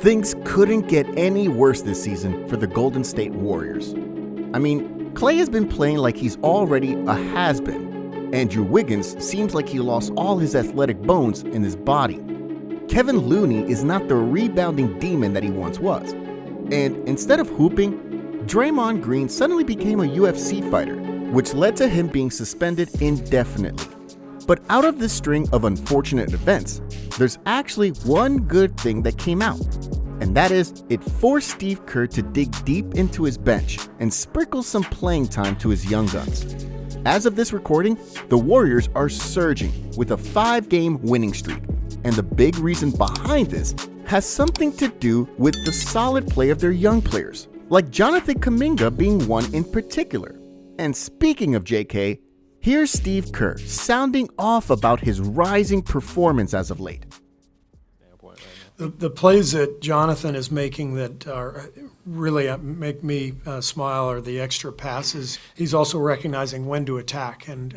Things couldn't get any worse this season for the Golden State Warriors. I mean, Klay has been playing like he's already a has-been. Andrew Wiggins seems like he lost all his athletic bones in his body. Kevin Looney is not the rebounding demon that he once was. And instead of hooping, Draymond Green suddenly became a UFC fighter, which led to him being suspended indefinitely. But out of this string of unfortunate events, there's actually one good thing that came out. And that is, it forced Steve Kerr to dig deep into his bench and sprinkle some playing time to his young guns. As of this recording, the Warriors are surging with a 5-game winning streak. And the big reason behind this has something to do with the solid play of their young players, like Jonathan Kuminga being one in particular. And speaking of JK, here's Steve Kerr sounding off about his rising performance as of late. The plays that Jonathan is making that are really make me smile are the extra passes. He's also recognizing when to attack and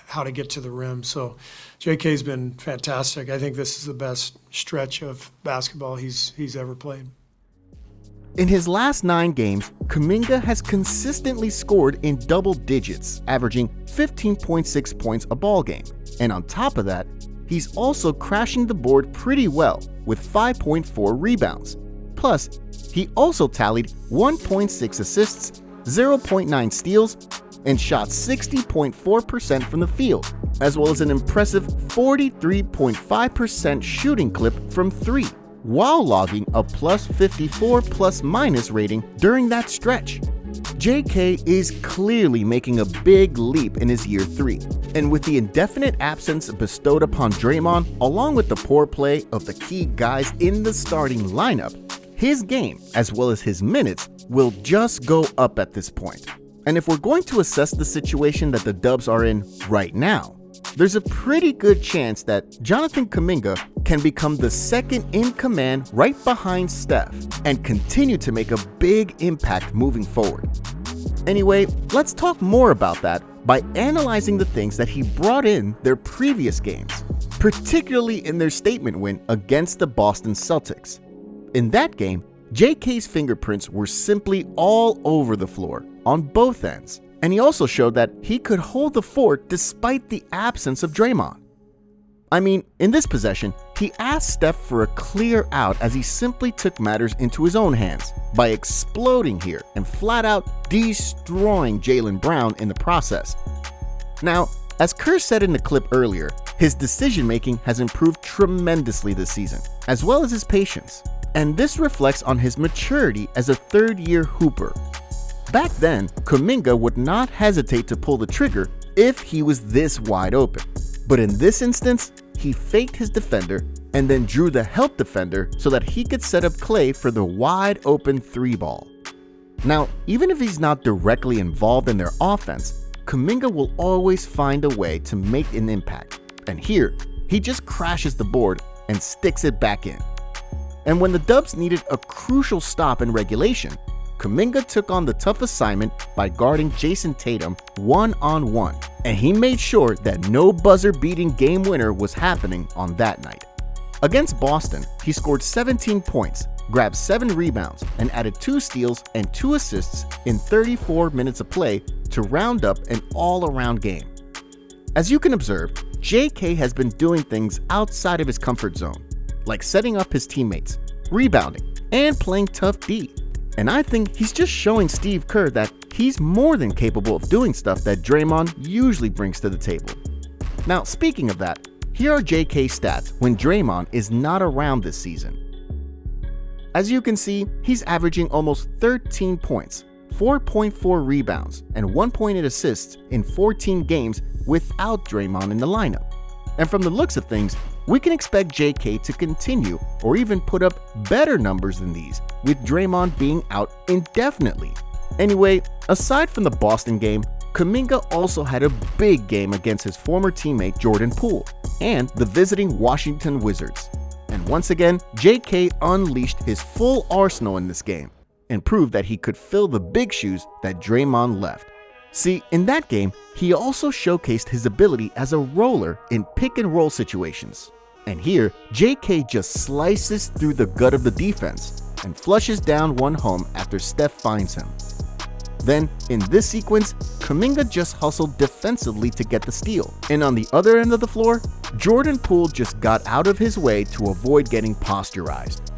how to get to the rim. So JK's been fantastic. I think this is the best stretch of basketball he's ever played. In his last 9 games, Kuminga has consistently scored in double digits, averaging 15.6 points a ball game. And on top of that, he's also crashing the board pretty well with 5.4 rebounds. Plus, he also tallied 1.6 assists, 0.9 steals, and shot 60.4% from the field, as well as an impressive 43.5% shooting clip from 3, while logging a plus 54 plus-minus rating during that stretch. JK is clearly making a big leap in his year 3, and with the indefinite absence bestowed upon Draymond, along with the poor play of the key guys in the starting lineup, his game, as well as his minutes, will just go up at this point. And if we're going to assess the situation that the Dubs are in right now, there's a pretty good chance that Jonathan Kuminga can become the second in command right behind Steph and continue to make a big impact moving forward. Anyway, let's talk more about that by analyzing the things that he brought in their previous games, particularly in their statement win against the Boston Celtics. In that game, JK's fingerprints were simply all over the floor on both ends. And he also showed that he could hold the fort despite the absence of Draymond. I mean, in this possession, he asked Steph for a clear out as he simply took matters into his own hands by exploding here and flat out destroying Jaylen Brown in the process. Now, as Kerr said in the clip earlier, his decision-making has improved tremendously this season, as well as his patience. And this reflects on his maturity as a third-year hooper. Back then, Kuminga would not hesitate to pull the trigger if he was this wide open. But in this instance, he faked his defender and then drew the help defender so that he could set up Klay for the wide open 3-ball. Now, even if he's not directly involved in their offense, Kuminga will always find a way to make an impact. And here, he just crashes the board and sticks it back in. And when the Dubs needed a crucial stop in regulation, Kuminga took on the tough assignment by guarding Jason Tatum one-on-one, and he made sure that no buzzer-beating game winner was happening on that night. Against Boston, he scored 17 points, grabbed 7 rebounds, and added 2 steals and 2 assists in 34 minutes of play to round up an all-around game. As you can observe, JK has been doing things outside of his comfort zone, like setting up his teammates, rebounding, and playing tough D. And I think he's just showing Steve Kerr that he's more than capable of doing stuff that Draymond usually brings to the table. Now, speaking of that, here are JK's stats when Draymond is not around this season. As you can see, he's averaging almost 13 points, 4.4 rebounds, and 1.8 assists in 14 games without Draymond in the lineup. And from the looks of things, we can expect JK to continue or even put up better numbers than these, with Draymond being out indefinitely. Anyway, aside from the Boston game, Kuminga also had a big game against his former teammate Jordan Poole and the visiting Washington Wizards. And once again, JK unleashed his full arsenal in this game and proved that he could fill the big shoes that Draymond left. See, in that game, he also showcased his ability as a roller in pick-and-roll situations. And here, JK just slices through the gut of the defense and flushes down one home after Steph finds him. Then, in this sequence, Kuminga just hustled defensively to get the steal. And on the other end of the floor, Jordan Poole just got out of his way to avoid getting posterized.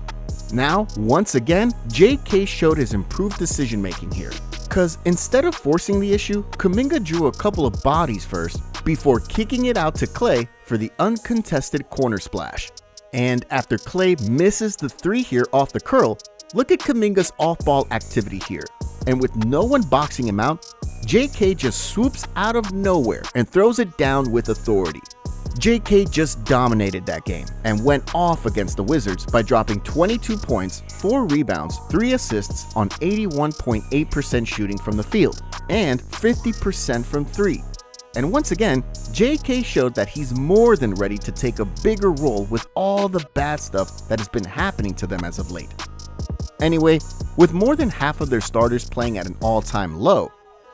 Now, once again, JK showed his improved decision-making here. Cause instead of forcing the issue, Kuminga drew a couple of bodies first before kicking it out to Klay for the uncontested corner splash. And after Klay misses the three here off the curl, look at Kuminga's off-ball activity here. And with no one boxing him out, JK just swoops out of nowhere and throws it down with authority. JK just dominated that game and went off against the Wizards by dropping 22 points, 4 rebounds, 3 assists on 81.8% shooting from the field and 50% from 3. And once again, JK showed that he's more than ready to take a bigger role with all the bad stuff that has been happening to them as of late. Anyway, with more than half of their starters playing at an all-time low,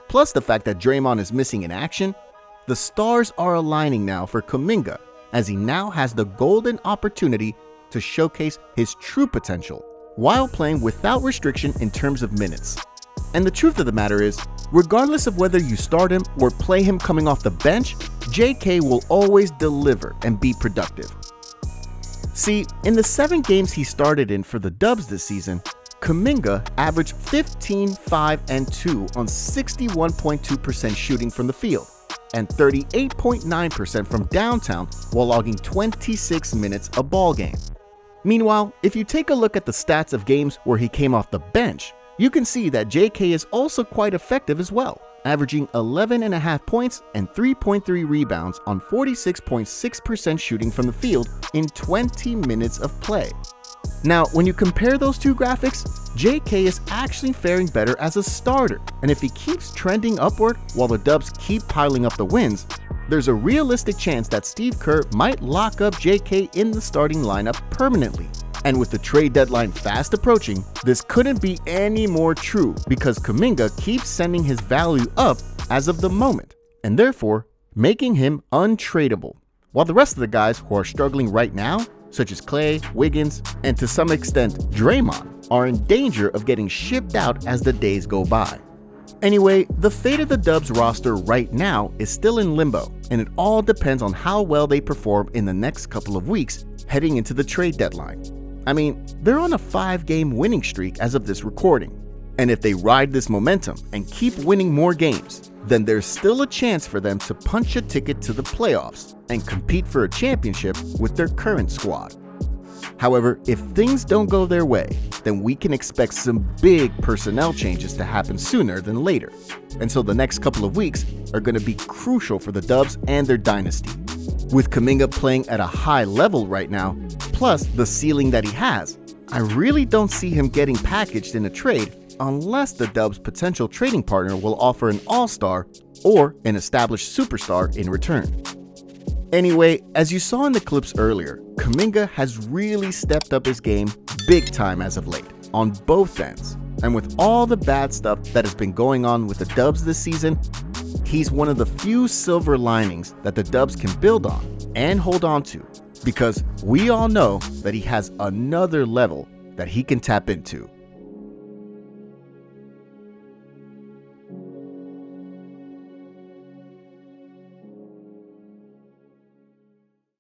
plus the fact that Draymond is missing in action, the stars are aligning now for Kuminga as he now has the golden opportunity to showcase his true potential while playing without restriction in terms of minutes. And the truth of the matter is, regardless of whether you start him or play him coming off the bench, JK will always deliver and be productive. See, in the 7 games he started in for the Dubs this season, Kuminga averaged 15, 5, and 2 on 61.2% shooting from the field and 38.9% from downtown while logging 26 minutes a ball game. Meanwhile, if you take a look at the stats of games where he came off the bench, you can see that JK is also quite effective as well, averaging 11.5 points and 3.3 rebounds on 46.6% shooting from the field in 20 minutes of play. Now, when you compare those two graphics, JK is actually faring better as a starter, and if he keeps trending upward while the Dubs keep piling up the wins, there's a realistic chance that Steve Kerr might lock up JK in the starting lineup permanently. And with the trade deadline fast approaching, this couldn't be any more true because Kuminga keeps sending his value up as of the moment, and therefore making him untradeable. While the rest of the guys who are struggling right now, such as Klay, Wiggins, and to some extent Draymond, are in danger of getting shipped out as the days go by. Anyway, the fate of the Dubs roster right now is still in limbo, and it all depends on how well they perform in the next couple of weeks heading into the trade deadline. I mean, they're on a 5-game winning streak as of this recording, and if they ride this momentum and keep winning more games, then there's still a chance for them to punch a ticket to the playoffs and compete for a championship with their current squad. However, if things don't go their way, then we can expect some big personnel changes to happen sooner than later. And so the next couple of weeks are going to be crucial for the Dubs and their dynasty. With Kuminga playing at a high level right now, plus the ceiling that he has, I really don't see him getting packaged in a trade unless the Dubs' potential trading partner will offer an all-star or an established superstar in return. Anyway, as you saw in the clips earlier, Kuminga has really stepped up his game big time as of late, on both ends. And with all the bad stuff that has been going on with the Dubs this season, he's one of the few silver linings that the Dubs can build on and hold on to, because we all know that he has another level that he can tap into.